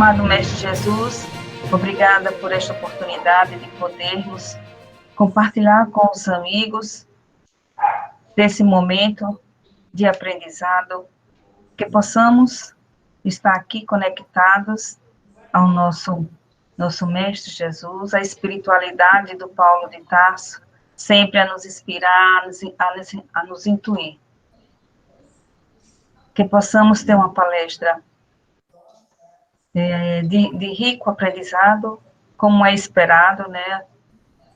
amado Mestre Jesus, obrigada por esta oportunidade de podermos compartilhar com os amigos desse momento de aprendizado, que possamos estar aqui conectados ao nosso Mestre Jesus, a espiritualidade do Paulo de Tarso, sempre a nos inspirar, a nos intuir. Que possamos ter uma palestra de rico aprendizado, como é esperado, né,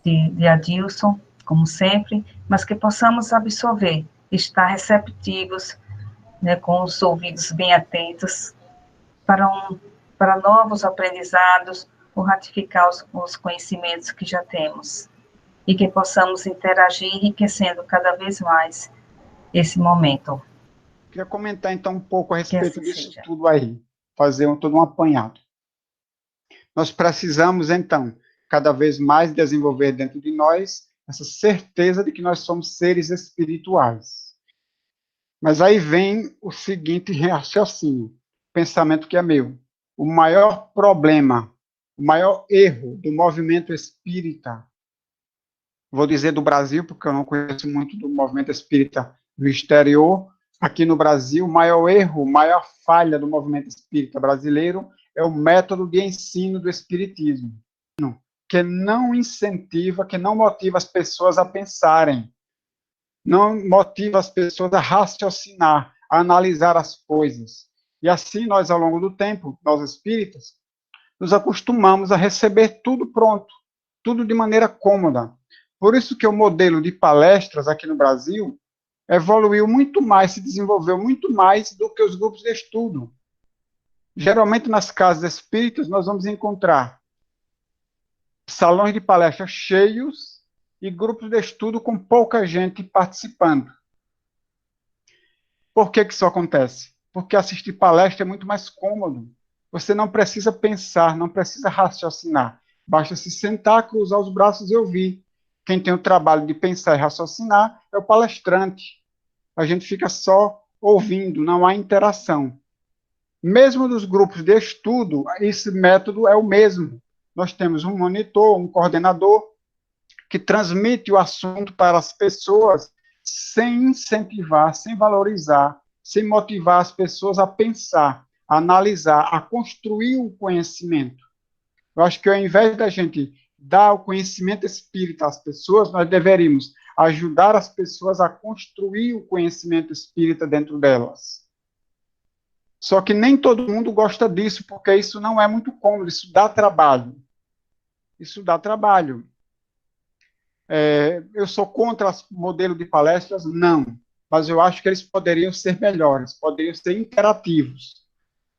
de Adilson, como sempre, mas que possamos absorver, estar receptivos, né, com os ouvidos bem atentos, para novos aprendizados, ou ratificar os conhecimentos que já temos, e que possamos interagir, enriquecendo cada vez mais esse momento. Queria comentar, então, um pouco a respeito assim disso tudo aí, fazer todo um apanhado. Nós precisamos, então, cada vez mais desenvolver dentro de nós essa certeza de que nós somos seres espirituais. Mas aí vem o seguinte raciocínio, pensamento que é meu. O maior problema, o maior erro do movimento espírita, vou dizer do Brasil, porque eu não conheço muito do movimento espírita do exterior, aqui no Brasil, o maior erro, a maior falha do movimento espírita brasileiro é o método de ensino do espiritismo, que não incentiva, que não motiva as pessoas a pensarem, não motiva as pessoas a raciocinar, a analisar as coisas. E assim nós, ao longo do tempo, nós espíritas, nos acostumamos a receber tudo pronto, tudo de maneira cômoda. Por isso que o modelo de palestras aqui no Brasil evoluiu muito mais, se desenvolveu muito mais do que os grupos de estudo. Geralmente, nas casas espíritas, nós vamos encontrar salões de palestras cheios e grupos de estudo com pouca gente participando. Por que isso acontece? Porque assistir palestra é muito mais cômodo. Você não precisa pensar, não precisa raciocinar. Basta se sentar, cruzar os braços e ouvir. Quem tem o trabalho de pensar e raciocinar é o palestrante. A gente fica só ouvindo, não há interação. Mesmo nos grupos de estudo, esse método é o mesmo. Nós temos um monitor, um coordenador, que transmite o assunto para as pessoas sem incentivar, sem valorizar, sem motivar as pessoas a pensar, a analisar, a construir o conhecimento. Eu acho que ao invés da gente dar o conhecimento espírita às pessoas, nós deveríamos ajudar as pessoas a construir o conhecimento espírita dentro delas. Só que nem todo mundo gosta disso, porque isso não é muito cômodo, isso dá trabalho. Isso dá trabalho. Eu sou contra o modelo de palestras? Não. Mas eu acho que eles poderiam ser melhores, poderiam ser interativos.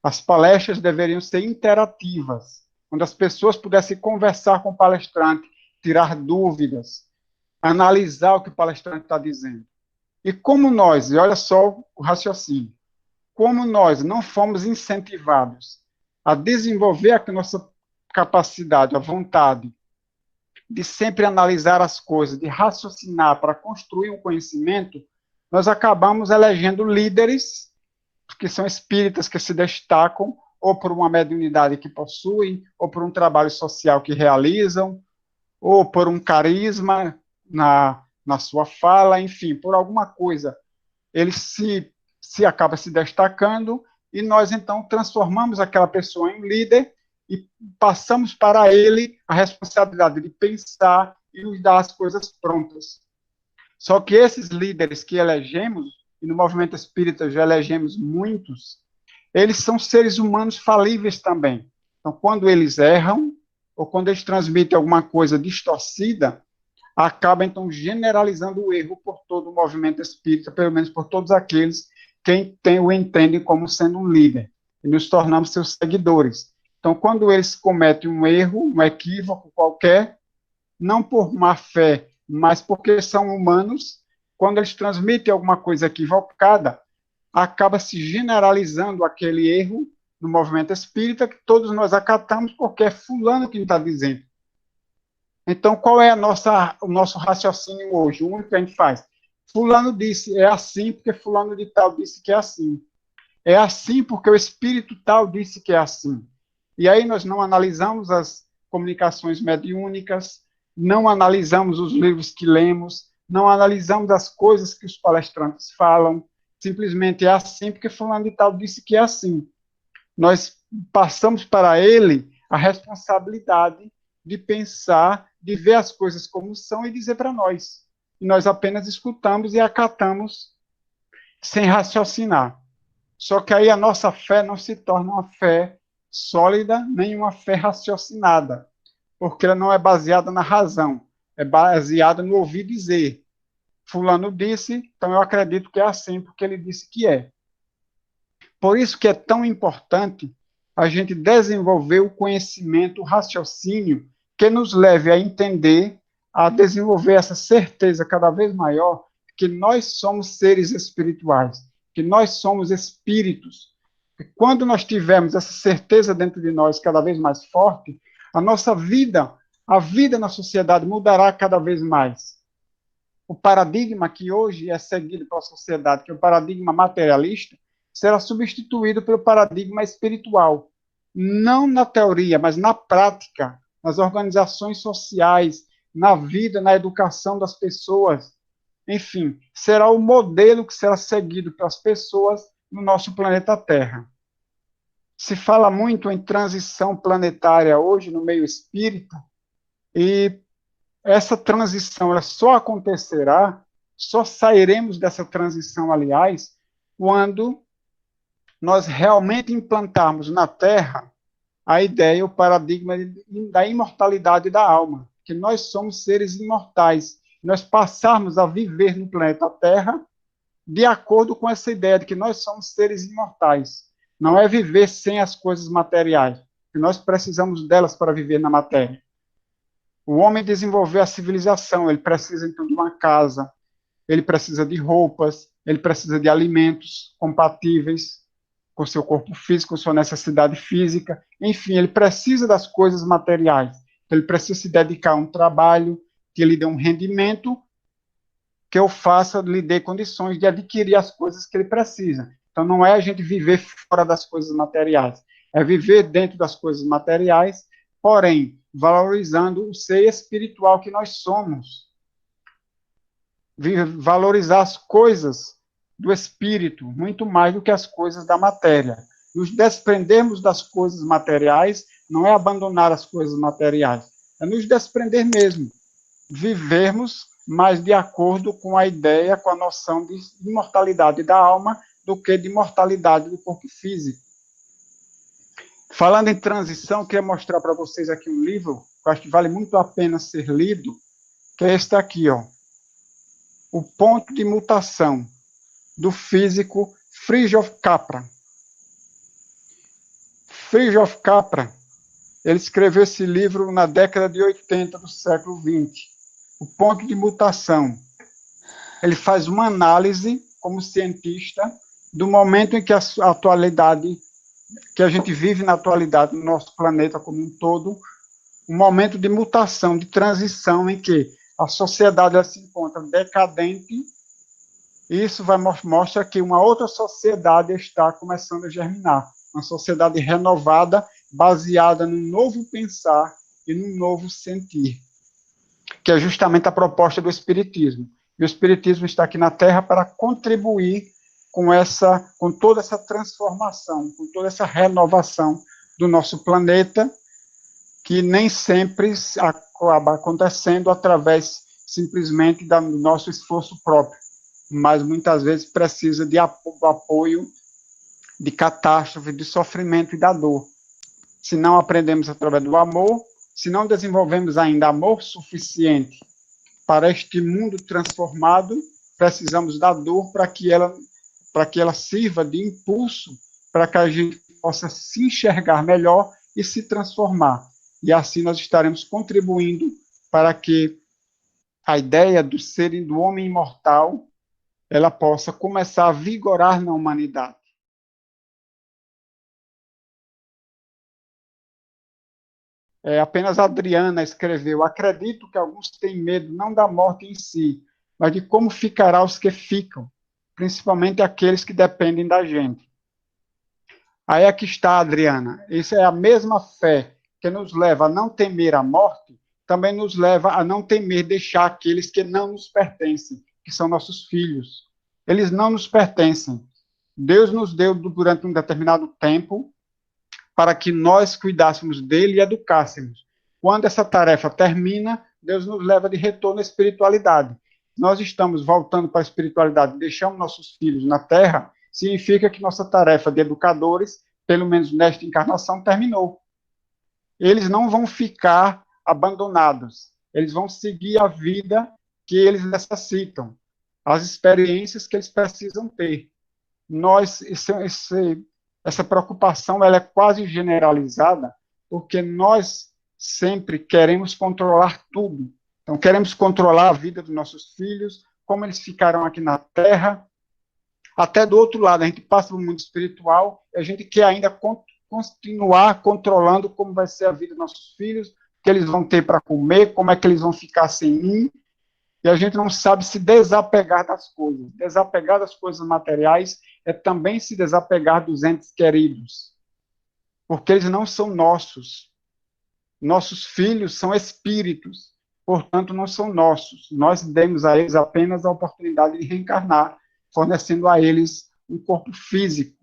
As palestras deveriam ser interativas, onde as pessoas pudessem conversar com o palestrante, tirar dúvidas, analisar o que o palestrante está dizendo. E como nós, e olha só o raciocínio, como nós não fomos incentivados a desenvolver a nossa capacidade, a vontade de sempre analisar as coisas, de raciocinar para construir um conhecimento, nós acabamos elegendo líderes que são espíritas que se destacam ou por uma mediunidade que possuem, ou por um trabalho social que realizam, ou por um carisma na sua fala, enfim, por alguma coisa. Ele se acaba se destacando e nós, então, transformamos aquela pessoa em líder e passamos para ele a responsabilidade de pensar e nos dar as coisas prontas. Só que esses líderes que elegemos, e no movimento espírita já elegemos muitos, eles são seres humanos falíveis também. Então, quando eles erram, ou quando eles transmitem alguma coisa distorcida, acaba, então, generalizando o erro por todo o movimento espírita, pelo menos por todos aqueles que o entendem como sendo um líder, e nos tornamos seus seguidores. Então, quando eles cometem um erro, um equívoco qualquer, não por má fé, mas porque são humanos, quando eles transmitem alguma coisa equivocada, acaba se generalizando aquele erro no movimento espírita que todos nós acatamos porque é fulano que está dizendo. Então, qual é o nosso raciocínio hoje? O único que a gente faz? Fulano disse, é assim porque fulano de tal disse que é assim. É assim porque o espírito tal disse que é assim. E aí nós não analisamos as comunicações mediúnicas, não analisamos os livros que lemos, não analisamos as coisas que os palestrantes falam, simplesmente é assim porque fulano de tal disse que é assim. Nós passamos para ele a responsabilidade de pensar, de ver as coisas como são e dizer para nós. E nós apenas escutamos e acatamos sem raciocinar. Só que aí a nossa fé não se torna uma fé sólida, nem uma fé raciocinada, porque ela não é baseada na razão, é baseada no ouvir dizer. Fulano disse, então eu acredito que é assim, porque ele disse que é. Por isso que é tão importante a gente desenvolver o conhecimento, o raciocínio, que nos leve a entender, a desenvolver essa certeza cada vez maior que nós somos seres espirituais, que nós somos espíritos. E quando nós tivermos essa certeza dentro de nós cada vez mais forte, a nossa vida, a vida na sociedade mudará cada vez mais. O paradigma que hoje é seguido pela sociedade, que é o paradigma materialista, será substituído pelo paradigma espiritual. Não na teoria, mas na prática, nas organizações sociais, na vida, na educação das pessoas. Enfim, será o modelo que será seguido pelas pessoas no nosso planeta Terra. Se fala muito em transição planetária hoje no meio espírita, e essa transição ela só acontecerá, só sairemos dessa transição, aliás, quando nós realmente implantarmos na Terra a ideia, o paradigma da imortalidade da alma, que nós somos seres imortais, nós passarmos a viver no planeta Terra de acordo com essa ideia de que nós somos seres imortais. Não é viver sem as coisas materiais, que nós precisamos delas para viver na matéria. O homem desenvolveu a civilização, ele precisa então de uma casa, ele precisa de roupas, ele precisa de alimentos compatíveis com seu corpo físico, com sua necessidade física, enfim, ele precisa das coisas materiais. Ele precisa se dedicar a um trabalho que lhe dê um rendimento, que eu faça, lhe dê condições de adquirir as coisas que ele precisa. Então, não é a gente viver fora das coisas materiais, é viver dentro das coisas materiais, porém, valorizando o ser espiritual que nós somos. Valorizar as coisas do espírito, muito mais do que as coisas da matéria. Nos desprendermos das coisas materiais não é abandonar as coisas materiais, é nos desprender mesmo, vivermos mais de acordo com a ideia, com a noção de imortalidade da alma, do que de imortalidade do corpo físico. Falando em transição, queria mostrar para vocês aqui um livro, que eu acho que vale muito a pena ser lido, que é este aqui, ó. O Ponto de Mutação, do físico Fritjof Capra. Fritjof Capra, ele escreveu esse livro na década de 80 do século XX. O Ponto de Mutação. Ele faz uma análise, como cientista, do momento em que a atualidade, que a gente vive na atualidade, no nosso planeta como um todo, um momento de mutação, de transição, em que a sociedade ela se encontra decadente. Isso mostra que uma outra sociedade está começando a germinar, uma sociedade renovada, baseada num novo pensar e num novo sentir, que é justamente a proposta do Espiritismo. E o Espiritismo está aqui na Terra para contribuir com toda essa transformação, com toda essa renovação do nosso planeta, que nem sempre acaba acontecendo através simplesmente do nosso esforço próprio, mas muitas vezes precisa de apoio, de catástrofe, de sofrimento e da dor. Se não aprendemos através do amor, se não desenvolvemos ainda amor suficiente para este mundo transformado, precisamos da dor para que ela sirva de impulso para que a gente possa se enxergar melhor e se transformar. E assim nós estaremos contribuindo para que a ideia do homem imortal ela possa começar a vigorar na humanidade. Apenas a Adriana escreveu: acredito que alguns têm medo não da morte em si, mas de como ficará os que ficam, principalmente aqueles que dependem da gente. Aí é que está, Adriana. Isso é a mesma fé que nos leva a não temer a morte, também nos leva a não temer deixar aqueles que não nos pertencem, que são nossos filhos. Eles não nos pertencem. Deus nos deu durante um determinado tempo para que nós cuidássemos dele e educássemos. Quando essa tarefa termina, Deus nos leva de retorno à espiritualidade. Nós estamos voltando para a espiritualidade, deixamos nossos filhos na terra, significa que nossa tarefa de educadores, pelo menos nesta encarnação, terminou. Eles não vão ficar abandonados, eles vão seguir a vida que eles necessitam, as experiências que eles precisam ter. Essa preocupação ela é quase generalizada, porque nós sempre queremos controlar tudo. Então, queremos controlar a vida dos nossos filhos, como eles ficaram aqui na Terra. Até do outro lado, a gente passa para o mundo espiritual e a gente quer ainda continuar controlando como vai ser a vida dos nossos filhos, o que eles vão ter para comer, como é que eles vão ficar sem mim. E a gente não sabe se desapegar das coisas. Desapegar das coisas materiais é também se desapegar dos entes queridos, porque eles não são nossos. Nossos filhos são espíritos, portanto, não são nossos. Nós demos a eles apenas a oportunidade de reencarnar, fornecendo a eles um corpo físico.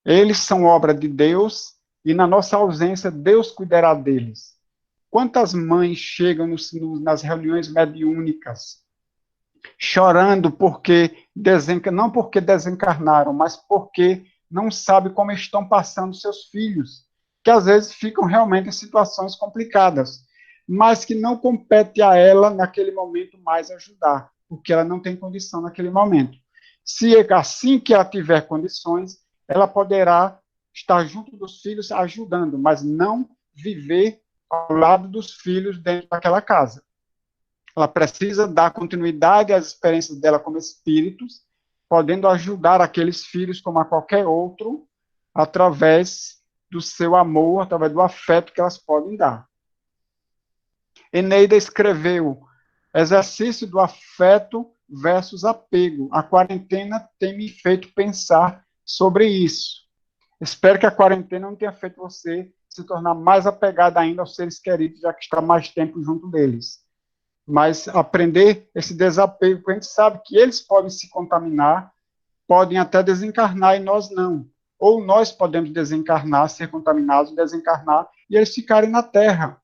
Eles são obra de Deus e, na nossa ausência, Deus cuidará deles. Quantas mães chegam nas reuniões mediúnicas chorando porque não porque desencarnaram, mas porque não sabem como estão passando seus filhos, que às vezes ficam realmente em situações complicadas, mas que não compete a ela naquele momento mais ajudar, porque ela não tem condição naquele momento. Se assim que ela tiver condições, ela poderá estar junto dos filhos ajudando, mas não viver ao lado dos filhos dentro daquela casa. Ela precisa dar continuidade às experiências dela como espíritos, podendo ajudar aqueles filhos como a qualquer outro, através do seu amor, através do afeto que elas podem dar. Eneida escreveu exercício do afeto versus apego. A quarentena tem me feito pensar sobre isso. Espero que a quarentena não tenha feito você se tornar mais apegado ainda aos seres queridos, já que está mais tempo junto deles. Mas aprender esse desapego, porque a gente sabe que eles podem se contaminar, podem até desencarnar e nós não. Ou nós podemos desencarnar, ser contaminados, desencarnar, e eles ficarem na Terra.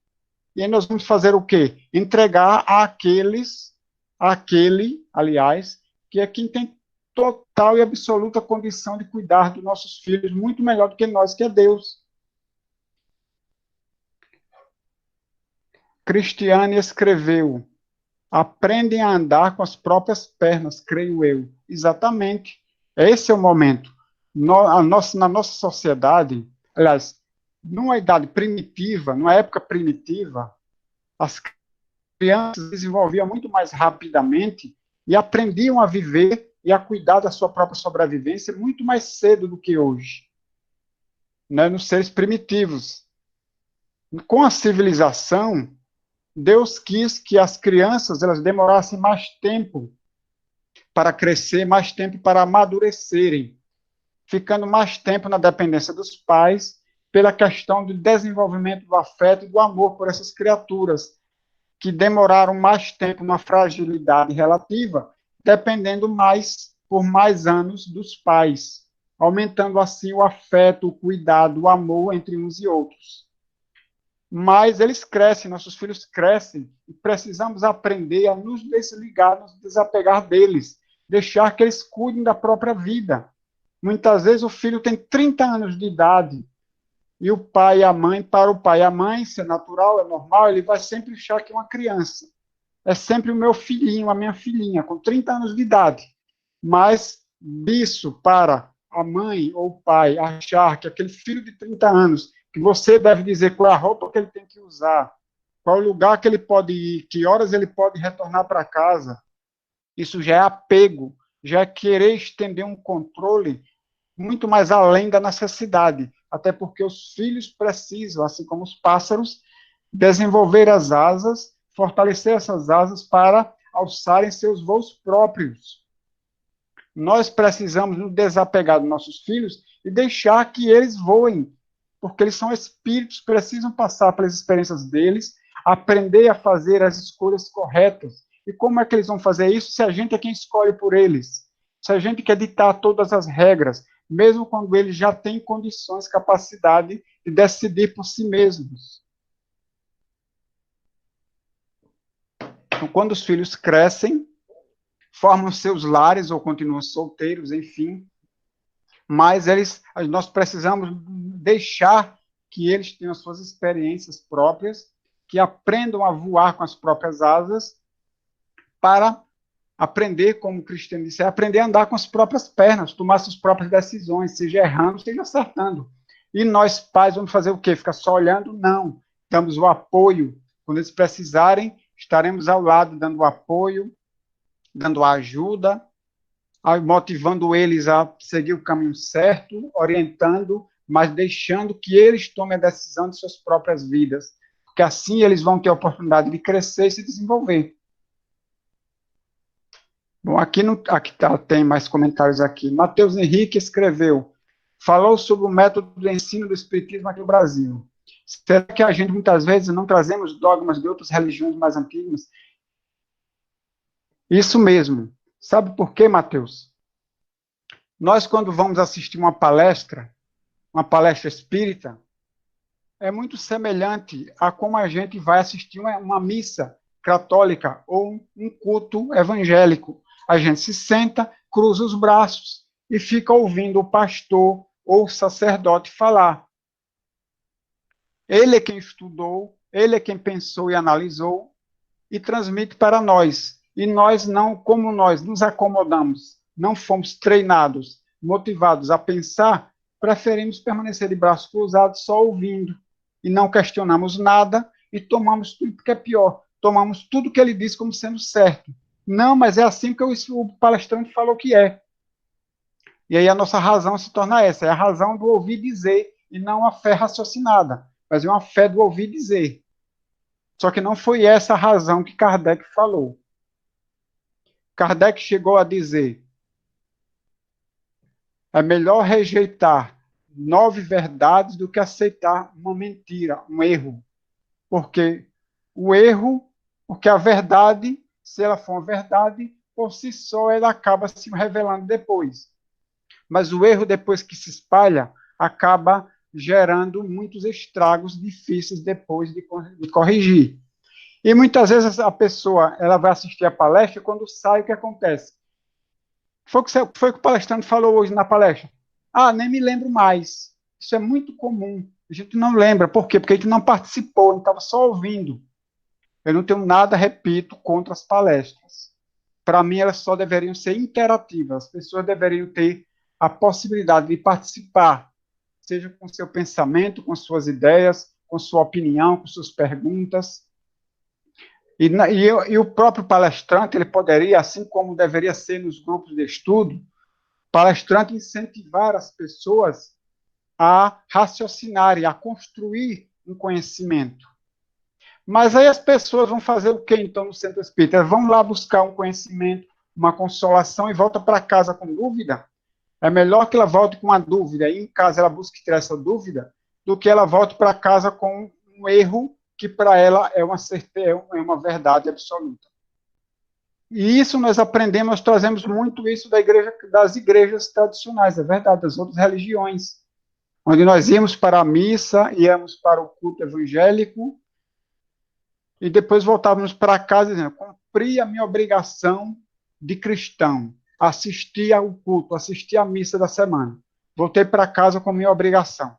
E aí nós vamos fazer o quê? Entregar àquele, aliás, que é quem tem total e absoluta condição de cuidar dos nossos filhos, muito melhor do que nós, que é Deus. Cristiane escreveu: aprendem a andar com as próprias pernas, creio eu. Exatamente. Esse é o momento. Na nossa sociedade, aliás, numa idade primitiva, numa época primitiva, as crianças se desenvolviam muito mais rapidamente e aprendiam a viver e a cuidar da sua própria sobrevivência muito mais cedo do que hoje, né, nos seres primitivos. Com a civilização, Deus quis que as crianças elas demorassem mais tempo para crescer, mais tempo para amadurecerem, ficando mais tempo na dependência dos pais, pela questão do desenvolvimento do afeto e do amor por essas criaturas, que demoraram mais tempo na fragilidade relativa, dependendo mais por mais anos dos pais, aumentando assim o afeto, o cuidado, o amor entre uns e outros. Mas eles crescem, nossos filhos crescem, e precisamos aprender a nos desligar, nos desapegar deles, deixar que eles cuidem da própria vida. Muitas vezes o filho tem 30 anos de idade, e o pai e a mãe, para o pai e a mãe, isso é natural, é normal, ele vai sempre achar que é uma criança. É sempre o meu filhinho, a minha filhinha, com 30 anos de idade. Mas disso para a mãe ou o pai achar que aquele filho de 30 anos, que você deve dizer qual é a roupa que ele tem que usar, qual o lugar que ele pode ir, que horas ele pode retornar para casa, isso já é apego, já é querer estender um controle muito mais além da necessidade, até porque os filhos precisam, assim como os pássaros, desenvolver as asas, fortalecer essas asas para alçarem seus voos próprios. Nós precisamos nos desapegar dos nossos filhos e deixar que eles voem, porque eles são espíritos, precisam passar pelas experiências deles, aprender a fazer as escolhas corretas. E como é que eles vão fazer isso se a gente é quem escolhe por eles? Se a gente quer ditar todas as regras, mesmo quando eles já têm condições, capacidade de decidir por si mesmos. Então, quando os filhos crescem, formam seus lares ou continuam solteiros, enfim, mas nós precisamos deixar que eles tenham suas experiências próprias, que aprendam a voar com as próprias asas, para aprender, como o Cristiano disse, aprender a andar com as próprias pernas, tomar suas próprias decisões, seja errando, seja acertando. E nós, pais, vamos fazer o quê? Ficar só olhando? Não. Damos o apoio. Quando eles precisarem, estaremos ao lado, dando o apoio, dando a ajuda, motivando eles a seguir o caminho certo, orientando, mas deixando que eles tomem a decisão de suas próprias vidas, porque assim eles vão ter a oportunidade de crescer e se desenvolver. Bom, tem mais comentários aqui. Matheus Henrique escreveu, falou sobre o método de ensino do Espiritismo aqui no Brasil. Será que a gente, muitas vezes, não trazemos dogmas de outras religiões mais antigas? Isso mesmo. Sabe por quê, Matheus? Nós, quando vamos assistir uma palestra espírita, é muito semelhante a como a gente vai assistir uma missa católica ou um culto evangélico. A gente se senta, cruza os braços e fica ouvindo o pastor ou o sacerdote falar. Ele é quem estudou, ele é quem pensou e analisou e transmite para nós. E nós não, como nós nos acomodamos, não fomos treinados, motivados a pensar, preferimos permanecer de braços cruzados só ouvindo. E não questionamos nada e tomamos tudo que é pior. Tomamos tudo que ele diz como sendo certo. Não, mas é assim que o palestrante falou que é. E aí a nossa razão se torna essa, é a razão do ouvir dizer, e não a fé raciocinada, mas é uma fé do ouvir dizer. Só que não foi essa a razão que Kardec falou. Kardec chegou a dizer, é melhor rejeitar 9 verdades do que aceitar uma mentira, um erro. Porque a verdade, se ela for uma verdade, por si só ela acaba se revelando depois. Mas o erro, depois que se espalha, acaba gerando muitos estragos difíceis depois de corrigir. E muitas vezes a pessoa ela vai assistir a palestra e quando sai, o que acontece? Foi o que o palestrante falou hoje na palestra. Ah, nem me lembro mais. Isso é muito comum. A gente não lembra. Por quê? Porque a gente não participou, a gente estava só ouvindo. Eu não tenho nada, repito, contra as palestras. Para mim, elas só deveriam ser interativas. As pessoas deveriam ter a possibilidade de participar, seja com seu pensamento, com suas ideias, com sua opinião, com suas perguntas. E o próprio palestrante, ele poderia, assim como deveria ser nos grupos de estudo, palestrante incentivar as pessoas a raciocinarem, a construir um conhecimento. Mas aí as pessoas vão fazer o quê, então, no centro espírita? Elas vão lá buscar um conhecimento, uma consolação e volta para casa com dúvida? É melhor que ela volte com uma dúvida e em casa ela busque tirar essa dúvida do que ela volte para casa com um erro que para ela é uma certeza, é uma verdade absoluta. E isso nós aprendemos, nós trazemos muito isso das igrejas tradicionais, é verdade, das outras religiões, onde nós íamos para a missa, íamos para o culto evangélico, e depois voltávamos para casa dizendo, cumpri a minha obrigação de cristão, assisti ao culto, assisti à missa da semana, voltei para casa com minha obrigação.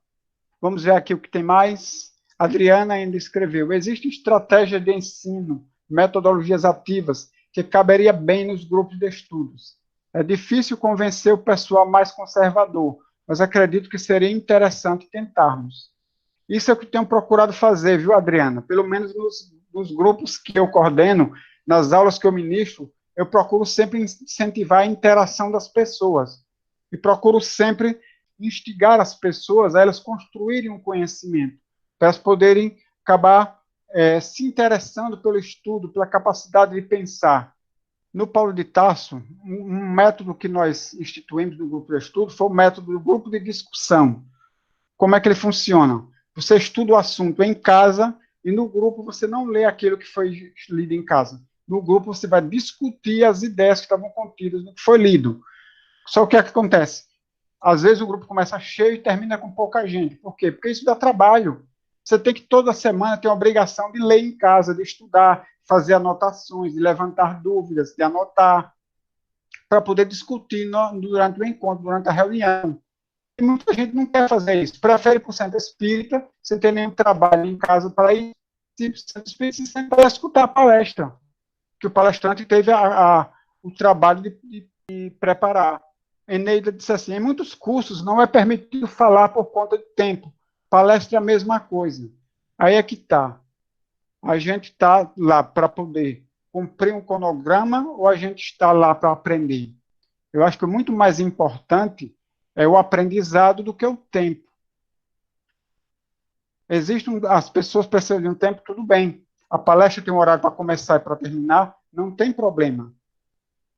Vamos ver aqui o que tem mais. Adriana ainda escreveu, existem estratégias de ensino, metodologias ativas, que caberia bem nos grupos de estudos. É difícil convencer o pessoal mais conservador, mas acredito que seria interessante tentarmos. Isso é o que tenho procurado fazer, viu, Adriana? Pelo menos nos grupos que eu coordeno, nas aulas que eu ministro, eu procuro sempre incentivar a interação das pessoas. E procuro sempre instigar as pessoas a elas construírem um conhecimento, para elas poderem acabar se interessando pelo estudo, pela capacidade de pensar. No Paulo de Tarso, um método que nós instituímos no grupo de estudo foi o método do grupo de discussão. Como é que ele funciona? Você estuda o assunto em casa e no grupo você não lê aquilo que foi lido em casa. No grupo você vai discutir as ideias que estavam contidas no que foi lido. Só o que é que acontece? Às vezes o grupo começa cheio e termina com pouca gente. Por quê? Porque isso dá trabalho. Você tem que toda semana ter a obrigação de ler em casa, de estudar, fazer anotações, de levantar dúvidas, de anotar, para poder discutir durante o encontro, durante a reunião. E muita gente não quer fazer isso. Prefere ir para o centro espírita, sem ter nenhum trabalho em casa para ir para escutar a palestra, que o palestrante teve o trabalho de preparar. Eneida disse assim, em muitos cursos não é permitido falar por conta de tempo. Palestra é a mesma coisa. Aí é que está. A gente está lá para poder cumprir um cronograma ou a gente está lá para aprender? Eu acho que o muito mais importante é o aprendizado do que o tempo. As pessoas precisam de um tempo, tudo bem. A palestra tem um horário para começar e para terminar, não tem problema.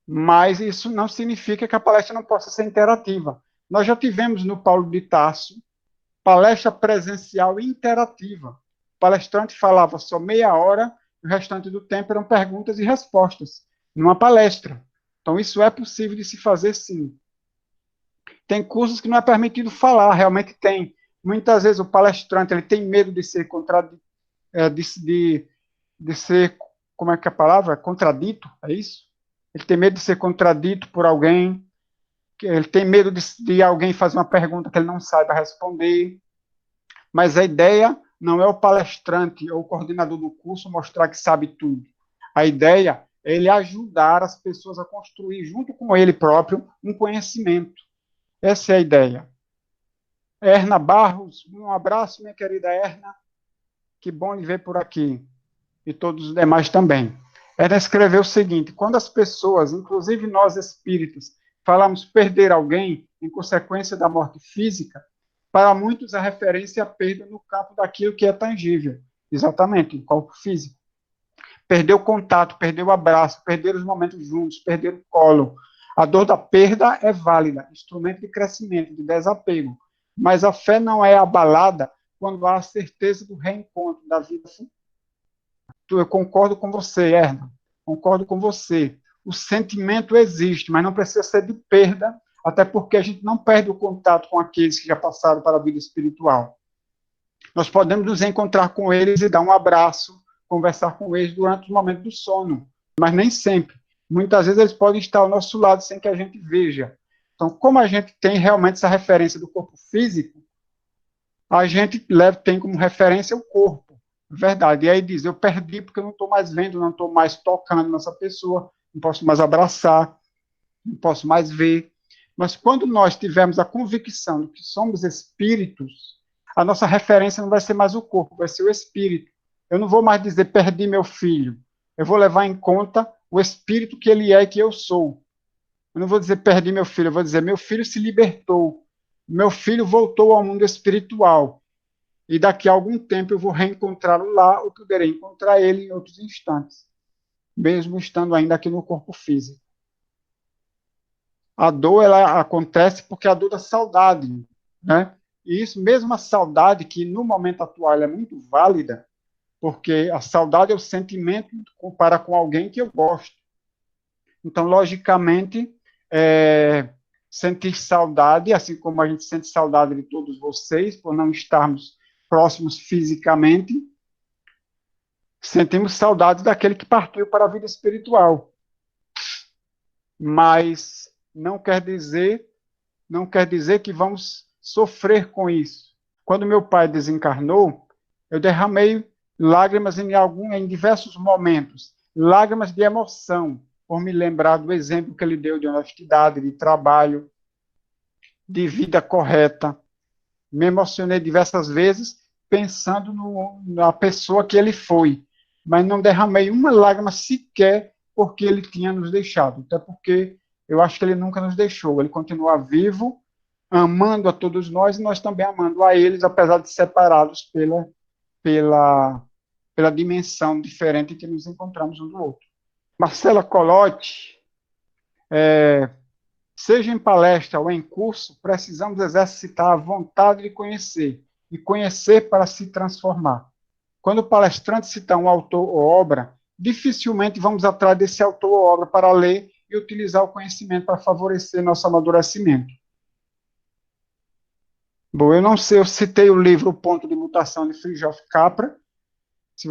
Mas isso não significa que a palestra não possa ser interativa. Nós já tivemos no Paulo de Tarso palestra presencial interativa. O palestrante falava só meia hora, o restante do tempo eram perguntas e respostas, numa palestra. Então, isso é possível de se fazer, sim. Tem cursos que não é permitido falar, realmente tem. Muitas vezes o palestrante ele tem medo de ser de ser, como é que é a palavra? Contradito, é isso? Ele tem medo de ser contradito por alguém, ele tem medo de alguém fazer uma pergunta que ele não saiba responder. Mas a ideia não é o palestrante ou o coordenador do curso mostrar que sabe tudo. A ideia é ele ajudar as pessoas a construir, junto com ele próprio, um conhecimento. Essa é a ideia. Erna Barros, um abraço, minha querida Erna. Que bom lhe ver por aqui. E todos os demais também. Erna escreveu o seguinte: quando as pessoas, inclusive nós espíritas, falamos perder alguém em consequência da morte física, para muitos a referência é a perda no campo daquilo que é tangível. Exatamente, no corpo físico. Perder o contato, perder o abraço, perder os momentos juntos, perder o colo. A dor da perda é válida, instrumento de crescimento, de desapego. Mas a fé não é abalada quando há a certeza do reencontro da vida. Eu concordo com você, Erna. Concordo com você. O sentimento existe, mas não precisa ser de perda, até porque a gente não perde o contato com aqueles que já passaram para a vida espiritual. Nós podemos nos encontrar com eles e dar um abraço, conversar com eles durante os momentos do sono, mas nem sempre. Muitas vezes eles podem estar ao nosso lado sem que a gente veja. Então, como a gente tem realmente essa referência do corpo físico, a gente tem como referência o corpo. Verdade. E aí diz, eu perdi porque eu não estou mais vendo, não estou mais tocando nessa pessoa, não posso mais abraçar, não posso mais ver. Mas quando nós tivermos a convicção de que somos espíritos, a nossa referência não vai ser mais o corpo, vai ser o espírito. Eu não vou mais dizer perdi meu filho. Eu vou levar em conta o espírito que ele é e que eu sou. Eu não vou dizer perdi meu filho, eu vou dizer meu filho se libertou. Meu filho voltou ao mundo espiritual. E daqui a algum tempo eu vou reencontrá-lo lá ou poderei encontrar ele em outros instantes, mesmo estando ainda aqui no corpo físico. A dor, ela acontece porque a dor da saudade, né? E isso, mesmo a saudade, que no momento atual é muito válida, porque a saudade é o sentimento para com alguém que eu gosto. Então, logicamente, sentir saudade, assim como a gente sente saudade de todos vocês, por não estarmos próximos fisicamente, sentimos saudade daquele que partiu para a vida espiritual. Mas não quer dizer que vamos sofrer com isso. Quando meu pai desencarnou, eu derramei lágrimas em diversos momentos, lágrimas de emoção, por me lembrar do exemplo que ele deu de honestidade, de trabalho, de vida correta. Me emocionei diversas vezes pensando na pessoa que ele foi, mas não derramei uma lágrima sequer porque ele tinha nos deixado, até porque eu acho que ele nunca nos deixou, ele continua vivo, amando a todos nós e nós também amando a eles, apesar de separados pela dimensão diferente que nos encontramos um do outro. Marcela Colotti, seja em palestra ou em curso, precisamos exercitar a vontade de conhecer, e conhecer para se transformar. Quando o palestrante cita um autor ou obra, dificilmente vamos atrás desse autor ou obra para ler e utilizar o conhecimento para favorecer nosso amadurecimento. Bom, eu não sei, eu citei o livro O Ponto de Mutação, de Fritjof Capra.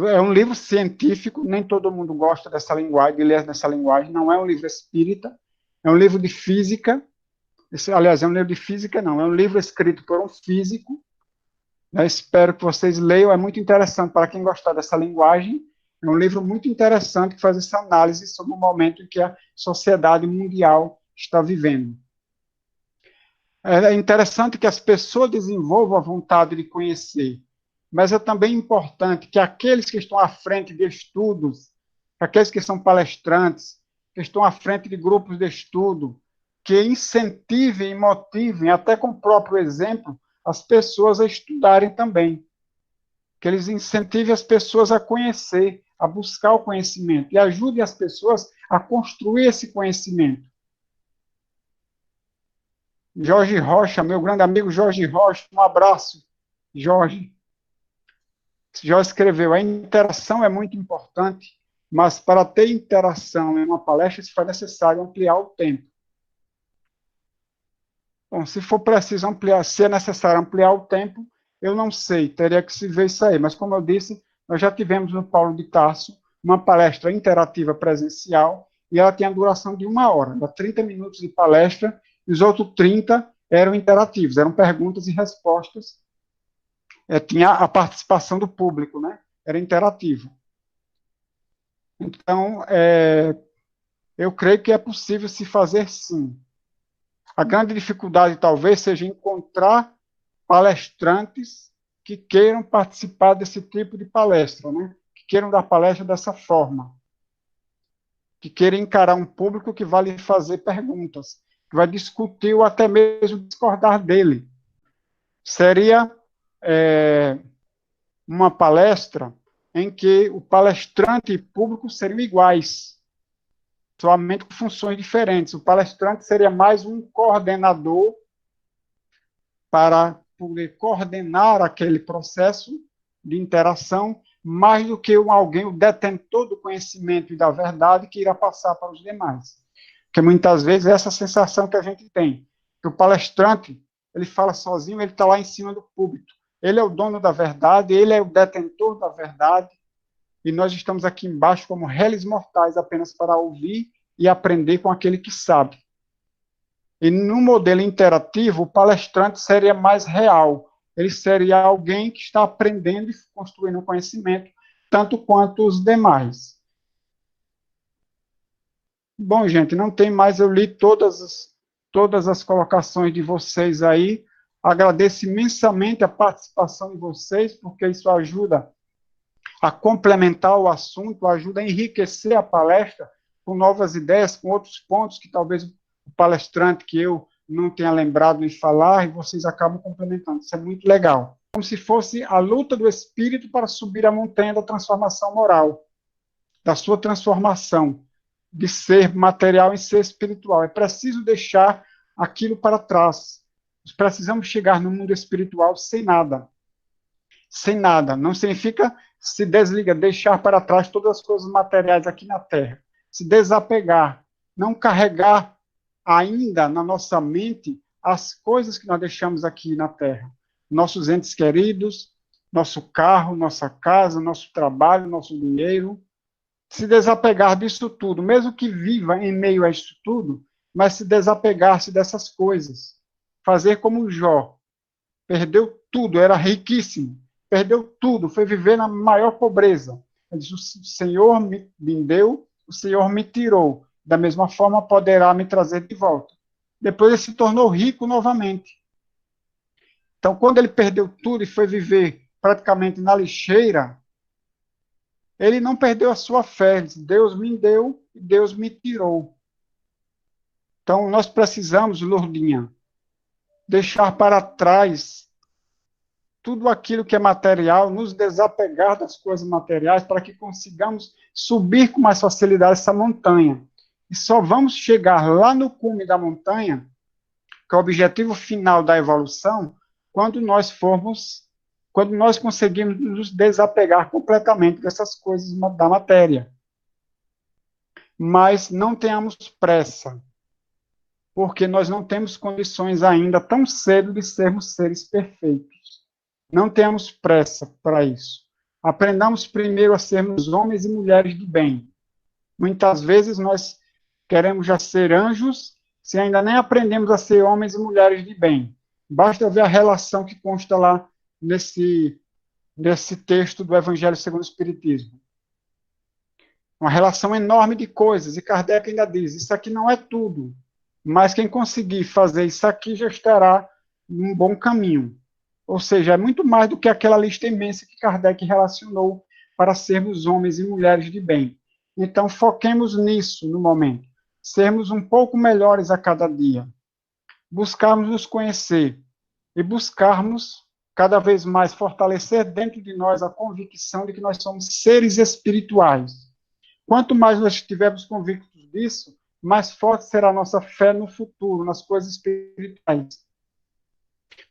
É um livro científico, nem todo mundo gosta dessa linguagem, de ler nessa linguagem, não é um livro espírita, é um livro de física. Aliás, é um livro de física, não, é um livro escrito por um físico. Espero que vocês leiam, é muito interessante para quem gostar dessa linguagem. É um livro muito interessante que faz essa análise sobre o momento em que a sociedade mundial está vivendo. É interessante que as pessoas desenvolvam a vontade de conhecer, mas é também importante que aqueles que estão à frente de estudos, aqueles que são palestrantes, que estão à frente de grupos de estudo, que incentivem e motivem, até com o próprio exemplo, as pessoas a estudarem também. Que eles incentivem as pessoas a conhecer, a buscar o conhecimento, e ajudem as pessoas a construir esse conhecimento. Jorge Rocha, meu grande amigo Jorge Rocha, um abraço, Jorge. Jorge escreveu, a interação é muito importante, mas para ter interação em uma palestra, se for necessário ampliar o tempo. Bom, se for preciso ampliar, se é necessário ampliar o tempo, eu não sei, teria que se ver isso aí. Mas, como eu disse, nós já tivemos no Paulo de Tarso uma palestra interativa presencial e ela tinha a duração de 1 hora, era 30 minutos de palestra, e os outros 30 eram interativos, eram perguntas e respostas. Tinha a participação do público, né? Era interativo. Então, eu creio que é possível se fazer sim. A grande dificuldade, talvez, seja encontrar palestrantes que queiram participar desse tipo de palestra, né? Que queiram dar palestra dessa forma, que queiram encarar um público que vai lhe fazer perguntas, que vai discutir ou até mesmo discordar dele. Seria uma palestra em que o palestrante e o público seriam iguais, somente com funções diferentes. O palestrante seria mais um coordenador para poder coordenar aquele processo de interação, mais do que alguém, o detentor do conhecimento e da verdade, que irá passar para os demais. Porque muitas vezes é essa sensação que a gente tem, que o palestrante, ele fala sozinho, ele está lá em cima do púlpito. Ele é o dono da verdade, ele é o detentor da verdade, e nós estamos aqui embaixo como réis mortais, apenas para ouvir e aprender com aquele que sabe. E no modelo interativo, o palestrante seria mais real. Ele seria alguém que está aprendendo e construindo conhecimento, tanto quanto os demais. Bom, gente, não tem mais, eu li todas as colocações de vocês aí. Agradeço imensamente a participação de vocês, porque isso ajuda a complementar o assunto, ajuda a enriquecer a palestra com novas ideias, com outros pontos que talvez o palestrante que eu não tenha lembrado em falar, e vocês acabam complementando. Isso é muito legal. Como se fosse a luta do espírito para subir a montanha da transformação moral, da sua transformação, de ser material em ser espiritual. É preciso deixar aquilo para trás. Nós precisamos chegar no mundo espiritual sem nada. Sem nada. Não significa se desligar, deixar para trás todas as coisas materiais aqui na Terra. Se desapegar, não carregar ainda na nossa mente as coisas que nós deixamos aqui na Terra. Nossos entes queridos, nosso carro, nossa casa, nosso trabalho, nosso dinheiro. Se desapegar disso tudo, mesmo que viva em meio a isso tudo, mas se desapegar-se dessas coisas. Fazer como Jó. Perdeu tudo, era riquíssimo. Perdeu tudo, foi viver na maior pobreza. Ele disse, o Senhor me deu, o Senhor me tirou. Da mesma forma, poderá me trazer de volta. Depois ele se tornou rico novamente. Então, quando ele perdeu tudo e foi viver praticamente na lixeira, ele não perdeu a sua fé. Ele disse, Deus me deu e Deus me tirou. Então, nós precisamos, Lourdinha, deixar para trás tudo aquilo que é material, nos desapegar das coisas materiais para que consigamos subir com mais facilidade essa montanha. E só vamos chegar lá no cume da montanha, que é o objetivo final da evolução, quando nós conseguimos nos desapegar completamente dessas coisas da matéria. Mas não tenhamos pressa, porque nós não temos condições ainda tão cedo de sermos seres perfeitos. Não temos pressa para isso. Aprendamos primeiro a sermos homens e mulheres de bem. Muitas vezes nós queremos já ser anjos, se ainda nem aprendemos a ser homens e mulheres de bem. Basta ver a relação que consta lá nesse texto do Evangelho segundo o Espiritismo. Uma relação enorme de coisas, e Kardec ainda diz, isso aqui não é tudo, mas quem conseguir fazer isso aqui já estará num bom caminho. Ou seja, é muito mais do que aquela lista imensa que Kardec relacionou para sermos homens e mulheres de bem. Então, foquemos nisso no momento. Sermos um pouco melhores a cada dia. Buscarmos nos conhecer e buscarmos cada vez mais fortalecer dentro de nós a convicção de que nós somos seres espirituais. Quanto mais nós estivermos convictos disso, mais forte será a nossa fé no futuro, nas coisas espirituais.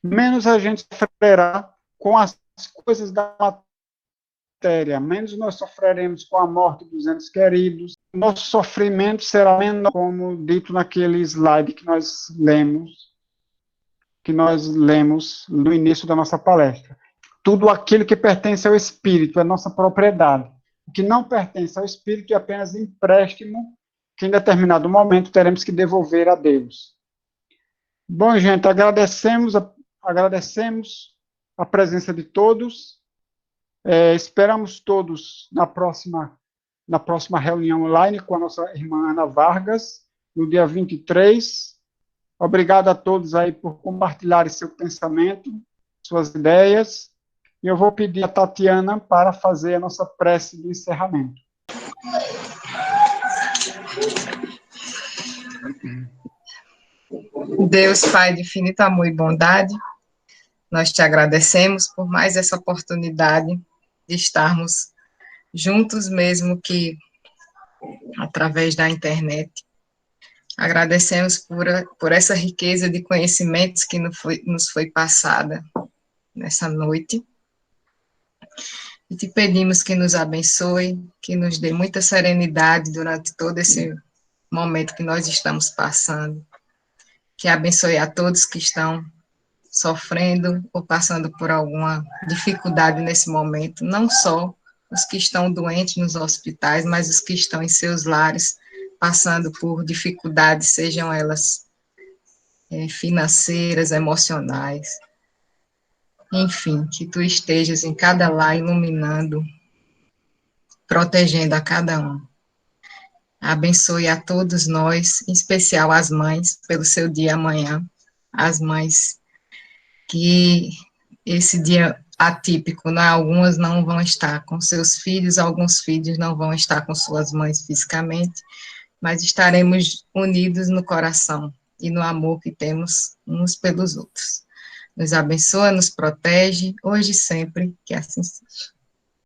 Menos a gente sofrerá com as coisas da matéria, menos nós sofreremos com a morte dos entes queridos, nosso sofrimento será menor, como dito naquele slide que nós lemos no início da nossa palestra. Tudo aquilo que pertence ao espírito é nossa propriedade. O que não pertence ao espírito é apenas empréstimo que em determinado momento teremos que devolver a Deus. Bom, gente, agradecemos a presença de todos. Esperamos todos na próxima reunião online com a nossa irmã Ana Vargas, no dia 23. Obrigado a todos aí por compartilharem seu pensamento, suas ideias. E eu vou pedir a Tatiana para fazer a nossa prece de encerramento. Deus, Pai de infinito amor e bondade, nós te agradecemos por mais essa oportunidade de estarmos juntos, mesmo que através da internet. Agradecemos por essa riqueza de conhecimentos que nos foi passada nessa noite. E te pedimos que nos abençoe, que nos dê muita serenidade durante todo esse momento que nós estamos passando. Que abençoe a todos que estão sofrendo ou passando por alguma dificuldade nesse momento, não só os que estão doentes nos hospitais, mas os que estão em seus lares, passando por dificuldades, sejam elas financeiras, emocionais. Enfim, que tu estejas em cada lar iluminando, protegendo a cada um. Abençoe a todos nós, em especial as mães, pelo seu dia amanhã, as mães que esse dia atípico, né, algumas não vão estar com seus filhos, alguns filhos não vão estar com suas mães fisicamente, mas estaremos unidos no coração e no amor que temos uns pelos outros. Nos abençoa, nos protege, hoje e sempre, que assim seja.